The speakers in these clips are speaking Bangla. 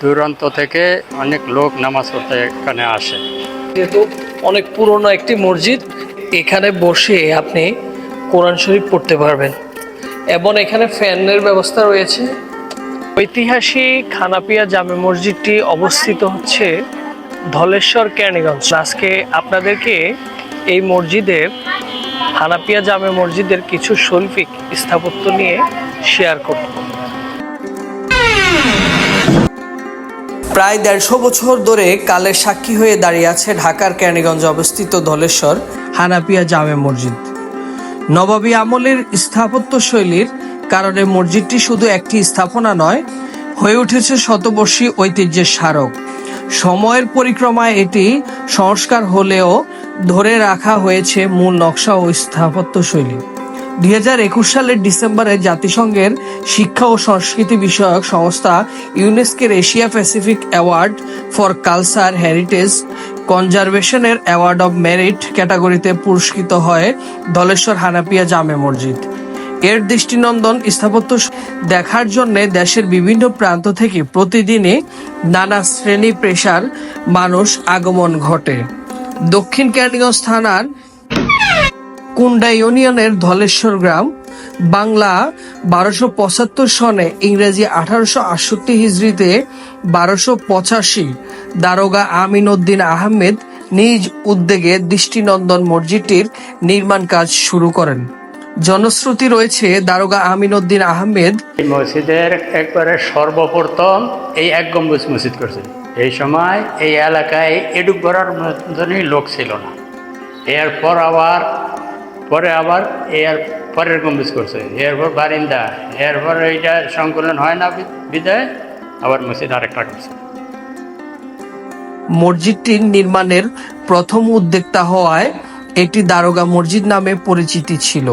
দূরান্ত থেকে অনেক লোক নামাজ পড়তে এখানে আসে। যেহেতু অনেক পুরনো একটি মসজিদ, এখানে বসে আপনি কোরআন শরীফ পড়তে পারবেন এবং এখানে ফ্যানের ব্যবস্থা রয়েছে। ঐতিহাসিক হানাফিয়া জামে মসজিদটি অবস্থিত হচ্ছে ধলেশ্বর কেরানীগঞ্জ। আজকে আপনাদেরকে এই মসজিদের হানাফিয়া জামে মসজিদের কিছু শৈল্পিক স্থাপত্য নিয়ে শেয়ার করব। প্রায় 150 বছর ধরে কালের সাক্ষী হয়ে দাঁড়িয়ে আছে ঢাকার কেরানীগঞ্জে অবস্থিত ধলেশ্বর হানাফিয়া জামে মসজিদ। নবাবী আমলের স্থাপত্য শৈলীর কারণে মসজিদটি শুধু একটি স্থাপনা নয়, হয়ে উঠেছে শতবর্ষী ঐতিহ্যের স্মারক। সময়ের পরিক্রমায় এটি সংস্কার হলেও ধরে রাখা হয়েছে মূল নকশা ও স্থাপত্য শৈলী। 2021 সালের ডিসেম্বরে জাতিসংঘের শিক্ষা ও সংস্কৃতি বিষয়ক সংস্থা ইউনেস্কোর Asia Pacific award for culture heritage কনজারভেশনের অ্যাওয়ার্ড অব মেরিট ক্যাটাগরিতে পুরস্কৃত হয় ধলেশ্বর হানাফিয়া জামে মসজিদ। এর দৃষ্টিনন্দন স্থাপত্য দেখার জন্য দেশের বিভিন্ন প্রান্ত থেকে প্রতিদিনই নানা শ্রেণী পেশার মানুষ আগমন ঘটে। দক্ষিণ কেরানীগঞ্জ থানার কুন্ডা ইউনিয়নের ধলেশ্বর গ্রাম, বাংলা 1275 সনে, ইংরেজি 1868 হিজরিতে 1285 দারোগা আমিন উদ্দিন আহমেদ নিজ উদ্যোগে দৃষ্টিনন্দন মসজিদটির নির্মাণ কাজ শুরু করেন। জনশ্রুতি রয়েছে দারোগা আমিন উদ্দিন আহমেদ এই মসজিদের একবারে সর্বপ্রথম এই এক গম্বুজ মসজিদ করছে। এই সময় এই এলাকায় এডুক ভরার মতনই লোক ছিল না। এরপর আবার এর পরের গম্বুজ করছে, এরপর বারিন্দা, এরপর এইটা সংকলন হয় না বিদায় আবার মসজিদ আরেকটা করছে। মসজিদটির নির্মাণের প্রথম উদ্যোক্তা হওয়ায় এটি দারোগা মসজিদ নামে পরিচিতি ছিল।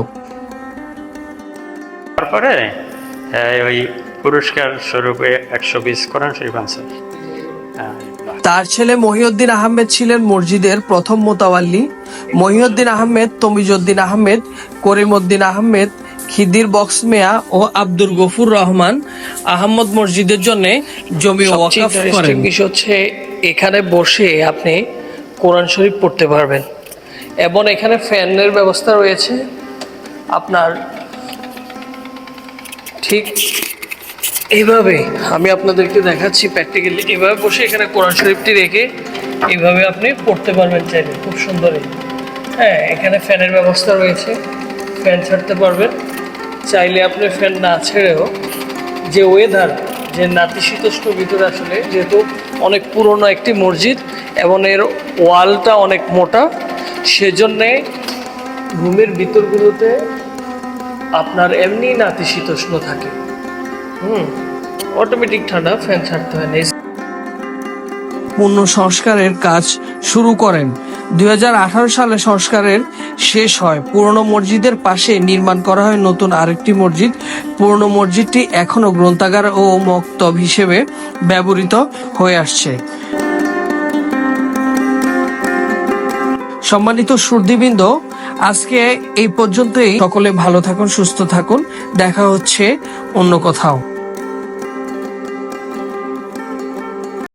তারপরে ওই পুরস্কার স্বরূপে 120 কোরআন শরীফ আনছে। তার ছেলে মহিউদ্দিন আহমেদ ছিলেন মসজিদের প্রথম মোতাওয়াল্লি। মহিউদ্দিন আহমেদ, তমিজউদ্দিন আহমেদ, করিমউদ্দিন আহমেদ, খিদির বক্স মিয়া ও আব্দুল গফুর রহমান আহমদ মসজিদের জন্য জমি ওয়াকফ করেন। বিষয় হচ্ছে এখানে বসে আপনি কোরআন শরীফ পড়তে পারবেন এবং এখানে ফ্যানের ব্যবস্থা রয়েছে। আপনার ঠিক এইভাবে আমি আপনাদেরকে দেখাচ্ছি প্র্যাকটিক্যালি, এভাবে বসে এখানে কোরআন শরীফটি রেখে এইভাবে আপনি পড়তে পারবেন চাইলে, খুব সুন্দরই। হ্যাঁ, এখানে ফ্যানের ব্যবস্থা রয়েছে, ফ্যান ছাড়তে পারবেন। চাইলে আপনি ফ্যান না ছেড়েও যে ওয়েদার, যে নাতিশীতোষ্ণ ভিতরে, আসলে যেহেতু অনেক পুরনো একটি মসজিদ এবং এর ওয়ালটা অনেক মোটা, সেজন্যে রুমের ভিতরগুলোতে আপনার এমনি নাতিশীতোষ্ণ থাকে। অটোমেটিক ঠান্ডা, ফ্যান ছাড়তে হয় না। পূর্ণ সংস্কারের কাজ শুরু করেন। 2018 সালে সংস্কারের শেষ হয়। পুরনো মসজিদের পাশে নির্মাণ করা হয় নতুন আরেকটি মসজিদ। পুরনো মসজিদটি এখনো গ্রন্থাগার ও মক্তব হিসেবে ব্যবহৃত হয়ে আসছে। সম্মানিত সুধীবৃন্দ, আজকে এই পর্যন্তই। সকলে ভালো থাকুন, সুস্থ থাকুন। দেখা হচ্ছে অন্য কোথাও।